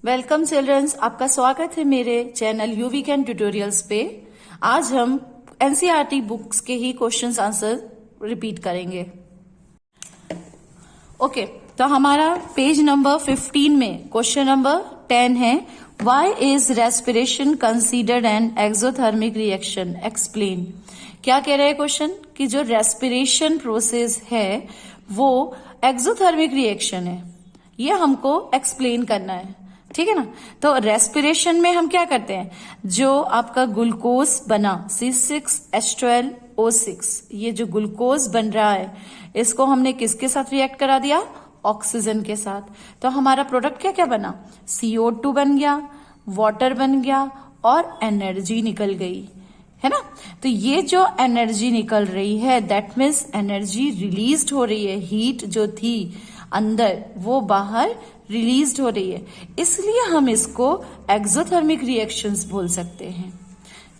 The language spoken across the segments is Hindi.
वेलकम चिल्ड्रंस, आपका स्वागत है मेरे चैनल यूवी कैन ट्यूटोरियल्स पे। आज हम एनसीईआरटी बुक्स के ही क्वेश्चंस आंसर रिपीट करेंगे। ओके, तो हमारा पेज नंबर 15 में क्वेश्चन नंबर 10 है, why is respiration considered an exothermic reaction, explain. क्या कह रहे हैं क्वेश्चन कि जो रेस्पिरेशन प्रोसेस है वो एक्सोथर्मिक रिएक्शन है, ये हमको एक्सप्लेन करना है, ठीक है ना। तो रेस्पिरेशन में हम क्या करते हैं, जो आपका ग्लूकोज बना C6H12O6, ये जो ग्लूकोज बन रहा है इसको हमने किसके साथ रिएक्ट करा दिया, ऑक्सीजन के साथ। तो हमारा प्रोडक्ट क्या क्या बना, CO2 बन गया, वाटर बन गया और एनर्जी निकल गई, है ना। तो ये जो एनर्जी निकल रही है दैट मीन्स एनर्जी रिलीज्ड हो रही है, हीट जो थी अंदर वो बाहर रिलीज्ड हो रही है, इसलिए हम इसको एक्सोथर्मिक रिएक्शंस बोल सकते हैं।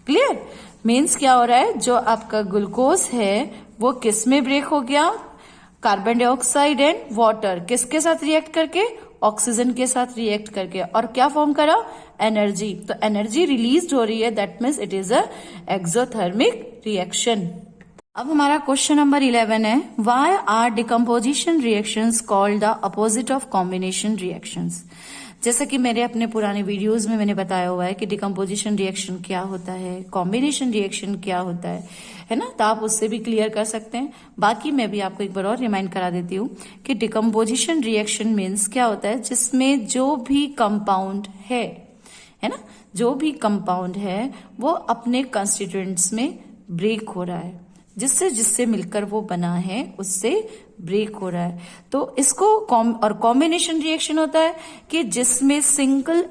क्लियर, मीन्स क्या हो रहा है, जो आपका ग्लूकोज है वो किस में ब्रेक हो गया, कार्बन डाइऑक्साइड एंड वाटर किसके साथ रिएक्ट करके, ऑक्सीजन के साथ रिएक्ट करके, और क्या फॉर्म करा, एनर्जी। तो एनर्जी रिलीज हो रही है, that means it is a exothermic reaction. अब हमारा क्वेश्चन नंबर 11 है, why are decomposition reactions called the opposite of combination reactions. जैसा कि मेरे अपने पुराने वीडियोस में मैंने बताया हुआ है कि डिकम्पोजिशन रिएक्शन क्या होता है, कॉम्बिनेशन रिएक्शन क्या होता है ना, तो आप उससे भी क्लियर कर सकते हैं। बाकी मैं भी आपको एक बार और रिमाइंड करा देती हूँ कि डिकम्पोजिशन रिएक्शन मीन्स क्या होता है, जिसमें जो भी कंपाउंड है ना, जो भी कंपाउंड है वो अपने कंस्टिट्यूएंट्स में ब्रेक हो रहा है, जिससे जिससे मिलकर वो बना है उससे ब्रेक हो रहा है। तो इसको और कॉम्बिनेशन रिएक्शन होता है कि जिसमें सिंगल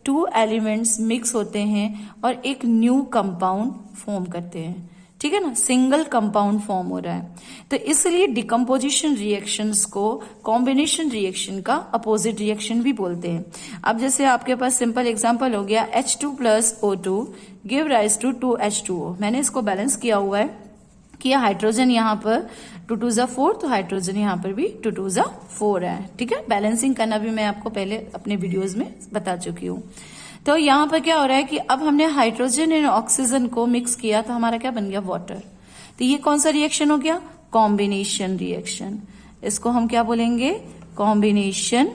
टू एलिमेंट्स मिक्स होते हैं और एक न्यू कंपाउंड फॉर्म करते हैं, ठीक है ना, सिंगल कंपाउंड फॉर्म हो रहा है। तो इसलिए डिकम्पोजिशन रिएक्शंस को कॉम्बिनेशन रिएक्शन का अपोजिट रिएक्शन भी बोलते हैं। अब जैसे आपके पास सिंपल एग्जांपल हो गया H2+O2 give rise to 2H2O। मैंने इसको बैलेंस किया हुआ है कि हाइड्रोजन यहाँ पर 2 2 4, तो हाइड्रोजन यहाँ पर भी 2 2 4 है, ठीक है। बैलेंसिंग करना भी मैं आपको पहले अपने वीडियोज में बता चुकी हूँ। तो यहाँ पर क्या हो रहा है कि अब हमने हाइड्रोजन एंड ऑक्सीजन को मिक्स किया तो हमारा क्या बन गया, वाटर। तो ये कौन सा रिएक्शन हो गया, कॉम्बिनेशन रिएक्शन। इसको हम क्या बोलेंगे, कॉम्बिनेशन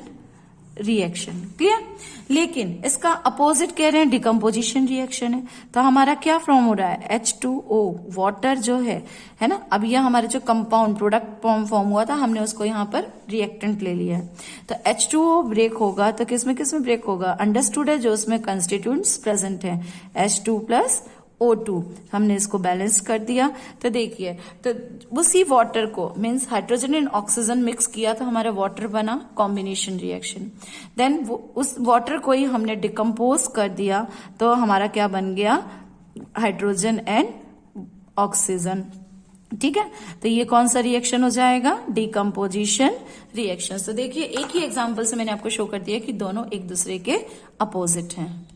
रिएक्शन। क्लियर। लेकिन इसका अपोजिट कह रहे हैं डिकम्पोजिशन रिएक्शन है, तो हमारा क्या फॉर्म हो रहा है, H2O, वाटर जो है ना। अब यह हमारे जो कंपाउंड प्रोडक्ट फॉर्म हुआ था हमने उसको यहाँ पर रिएक्टेंट ले लिया है। तो H2O ब्रेक होगा तो किसमें किसमें ब्रेक होगा, अंडरस्टूड है, जो उसमें कंस्टिट्यूएंट्स प्रेजेंट है H2+O2। हमने इसको बैलेंस कर दिया। तो देखिए, तो उसी वाटर को means hydrogen and oxygen mix किया तो हमारा वाटर बना, कॉम्बिनेशन रिएक्शन। देन उस वाटर को ही हमने डिकम्पोज कर दिया तो हमारा क्या बन गया, हाइड्रोजन एंड ऑक्सीजन, ठीक है। तो ये कौन सा रिएक्शन हो जाएगा, डिकम्पोजिशन रिएक्शन। तो देखिए, एक ही एग्जाम्पल से मैंने आपको शो कर दिया कि दोनों एक दूसरे के अपोजिट हैं।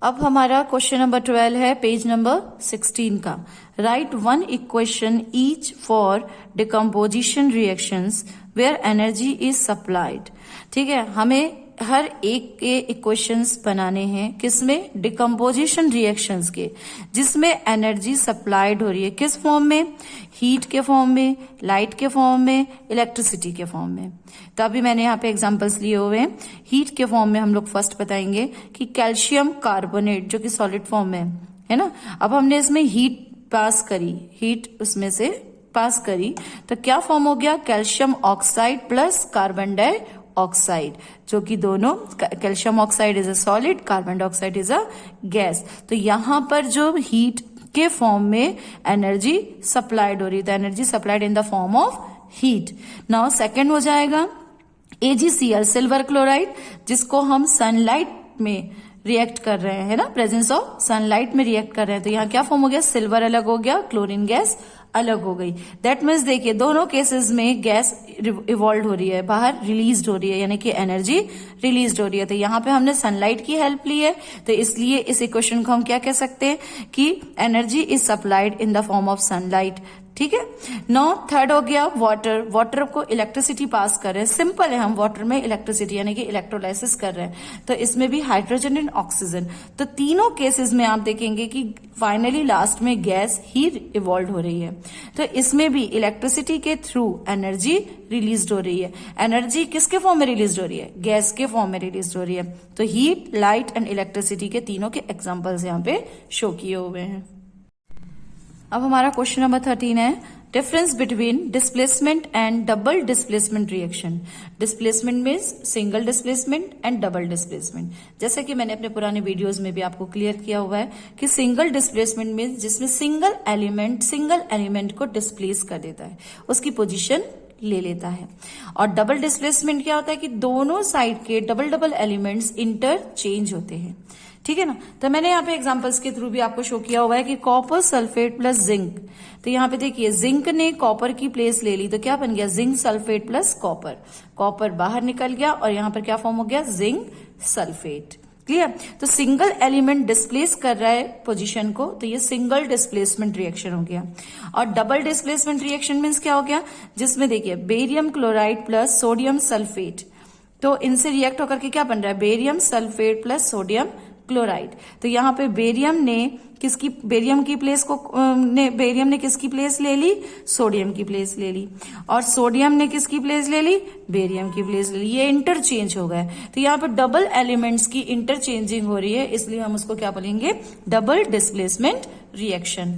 अब हमारा क्वेश्चन नंबर 12 है, पेज नंबर 16 का। Write one equation each for decomposition reactions where energy is supplied. ठीक है, हमें हर एक के इक्वेशंस बनाने हैं, किसमें, डिकम्पोजिशन रिएक्शंस के, जिसमें एनर्जी सप्लाइड हो रही है, किस फॉर्म में, हीट के फॉर्म में, लाइट के फॉर्म में, इलेक्ट्रिसिटी के फॉर्म में। तो अभी मैंने यहाँ पे एग्जांपल्स लिए हुए हैं। हीट के फॉर्म में हम लोग फर्स्ट बताएंगे कि कैल्शियम कार्बोनेट जो कि सॉलिड फॉर्म में है ना। अब हमने इसमें हीट पास करी, हीट उसमें से पास करी तो क्या फॉर्म हो गया, calcium oxide plus carbon dioxide, जो कि दोनों, calcium oxide is a solid, carbon dioxide is a gas. तो यहां पर जो हीट के फॉर्म में एनर्जी सप्लाइड हो रही है, तो energy supplied in the form of heat. Now second हो जाएगा AgCl, सिल्वर क्लोराइड, जिसको हम सनलाइट में रिएक्ट कर रहे हैं ना, प्रेजेंस ऑफ सनलाइट में रिएक्ट कर रहे हैं। तो यहाँ क्या फॉर्म हो गया, सिल्वर अलग हो गया, क्लोरीन गैस अलग हो गई। दैट मीन्स देखिए, दोनों केसेस में गैस इवॉल्व हो रही है, बाहर रिलीज हो रही है, यानी कि एनर्जी रिलीज हो रही है। तो यहाँ पे हमने सनलाइट की हेल्प ली है, तो इसलिए इस इक्वेशन को हम क्या कह सकते हैं कि energy is supplied in the form of sunlight. ठीक है। नो थर्ड हो गया वाटर। वाटर को इलेक्ट्रिसिटी पास कर रहे हैं, सिंपल है, हम वाटर में इलेक्ट्रिसिटी यानी कि इलेक्ट्रोलाइसिस कर रहे हैं। तो इसमें भी हाइड्रोजन एंड ऑक्सीजन, तो तीनों केसेस में आप देखेंगे कि फाइनली लास्ट में गैस ही इवॉल्व हो रही है। तो इसमें भी इलेक्ट्रिसिटी के थ्रू एनर्जी रिलीज हो रही है। एनर्जी किसके फॉर्म में रिलीज हो रही है? गैस के फॉर्म में रिलीज हो रही है। तो हीट, लाइट एंड इलेक्ट्रिसिटी के तीनों के एग्जाम्पल्स यहाँ पे शो किए हुए हैं। अब हमारा क्वेश्चन नंबर 13 है difference between displacement and double displacement reaction. Displacement means single displacement and double displacement. जैसे कि मैंने अपने पुराने वीडियोस में भी आपको क्लियर किया हुआ है कि सिंगल डिस्प्लेसमेंट मीन्स जिसमें सिंगल एलिमेंट को डिस्प्लेस कर देता है, उसकी पोजीशन ले लेता है। और डबल डिस्प्लेसमेंट क्या होता है कि दोनों साइड के डबल एलिमेंट्स इंटरचेंज होते हैं। ठीक है ना। तो मैंने यहाँ पे एग्जांपल्स के थ्रू भी आपको शो किया हुआ है कि कॉपर सल्फेट प्लस जिंक। तो यहाँ पे देखिए जिंक ने कॉपर की प्लेस ले ली, तो क्या बन गया? Zinc sulphate plus copper. Copper बाहर निकल गया और यहाँ पर क्या फॉर्म हो गया? Zinc sulphate. क्लियर। तो सिंगल एलिमेंट डिस्प्लेस कर रहा है पोजीशन को, तो ये सिंगल डिस्प्लेसमेंट रिएक्शन हो गया। और डबल डिस्प्लेसमेंट रिएक्शन मीन्स क्या हो गया? जिसमें देखिए barium chloride plus sodium sulphate, तो इनसे रिएक्ट होकर के क्या बन रहा है? Barium sulphate plus sodium chloride. तो यहाँ पे बेरियम ने किसकी प्लेस ले ली? सोडियम की प्लेस ले ली। और सोडियम ने किसकी प्लेस ले ली? बेरियम की प्लेस ले ली। ये इंटरचेंज हो गए। तो यहाँ पे डबल एलिमेंट्स की इंटरचेंजिंग हो रही है, इसलिए हम उसको क्या बोलेंगे? Double displacement reaction.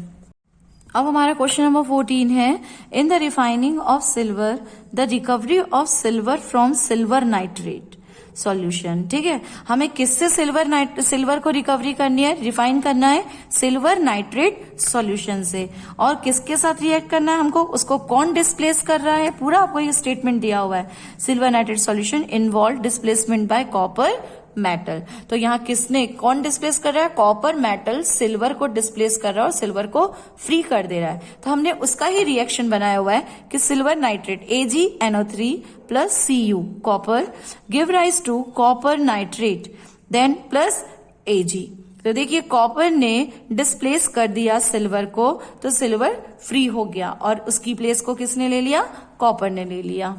अब हमारा क्वेश्चन नंबर 14 है in the refining of silver the recovery of silver from silver nitrate solution. ठीक है। हमें किससे सिल्वर को रिकवरी करनी है, रिफाइन करना है? सिल्वर नाइट्रेट सॉल्यूशन से। और किसके साथ रिएक्ट करना है हमको? उसको कौन डिस्प्लेस कर रहा है? पूरा आपको ये स्टेटमेंट दिया हुआ है। Silver nitrate solution involve displacement bye copper metal. तो यहाँ किसने कौन डिस्प्लेस कर रहा है? कॉपर मेटल सिल्वर को डिस्प्लेस कर रहा है और सिल्वर को फ्री कर दे रहा है। तो हमने उसका ही रिएक्शन बनाया हुआ है कि silver nitrate AgNO3 plus Cu copper give rise to copper nitrate then plus Ag। तो देखिए कॉपर ने डिस्प्लेस कर दिया सिल्वर को, तो सिल्वर फ्री हो गया और उसकी प्लेस को किसने ले लिया? कॉपर ने ले लिया।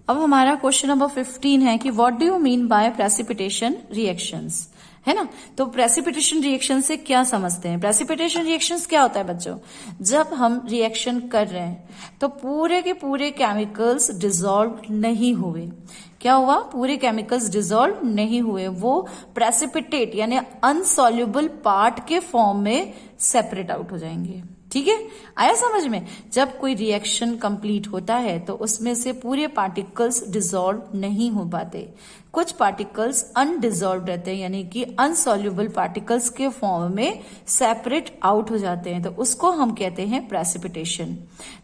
अब हमारा क्वेश्चन नंबर 15 है कि what do you mean by precipitation reactions, है ना। तो प्रेसिपिटेशन रिएक्शन से क्या समझते हैं? प्रेसिपिटेशन रिएक्शंस क्या होता है बच्चों? जब हम रिएक्शन कर रहे हैं तो पूरे के पूरे केमिकल्स डिसॉल्व नहीं हुए। क्या हुआ? पूरे केमिकल्स डिसॉल्व नहीं हुए, वो प्रेसिपिटेट यानी अनसॉल्युबल पार्ट के फॉर्म में सेपरेट आउट हो जाएंगे। ठीक है, आया समझ में? जब कोई रिएक्शन कंप्लीट होता है तो उसमें से पूरे पार्टिकल्स डिसॉल्व नहीं हो पाते, कुछ पार्टिकल्स अनडिसॉल्व रहते हैं यानी कि अनसॉल्युबल पार्टिकल्स के फॉर्म में सेपरेट आउट हो जाते हैं, तो उसको हम कहते हैं प्रेसिपिटेशन।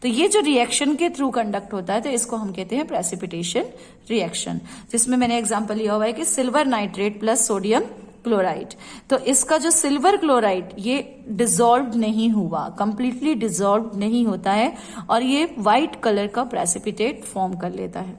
तो ये जो रिएक्शन के थ्रू कंडक्ट होता है तो इसको हम कहते हैं प्रेसिपिटेशन रिएक्शन, जिसमें मैंने एग्जांपल लिया हुआ है कि silver nitrate plus sodium chloride. तो इसका जो सिल्वर क्लोराइड ये डिसॉल्व नहीं हुआ, कंप्लीटली डिसॉल्व नहीं होता है और ये व्हाइट कलर का प्रेसिपिटेट फॉर्म कर लेता है।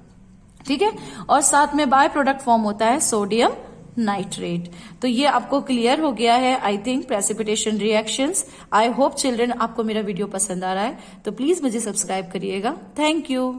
ठीक है, और साथ में बाय प्रोडक्ट फॉर्म होता है सोडियम नाइट्रेट। तो ये आपको क्लियर हो गया है I think precipitation reactions. I hope children आपको मेरा वीडियो पसंद आ रहा है, तो प्लीज मुझे सब्सक्राइब करिएगा। Thank you.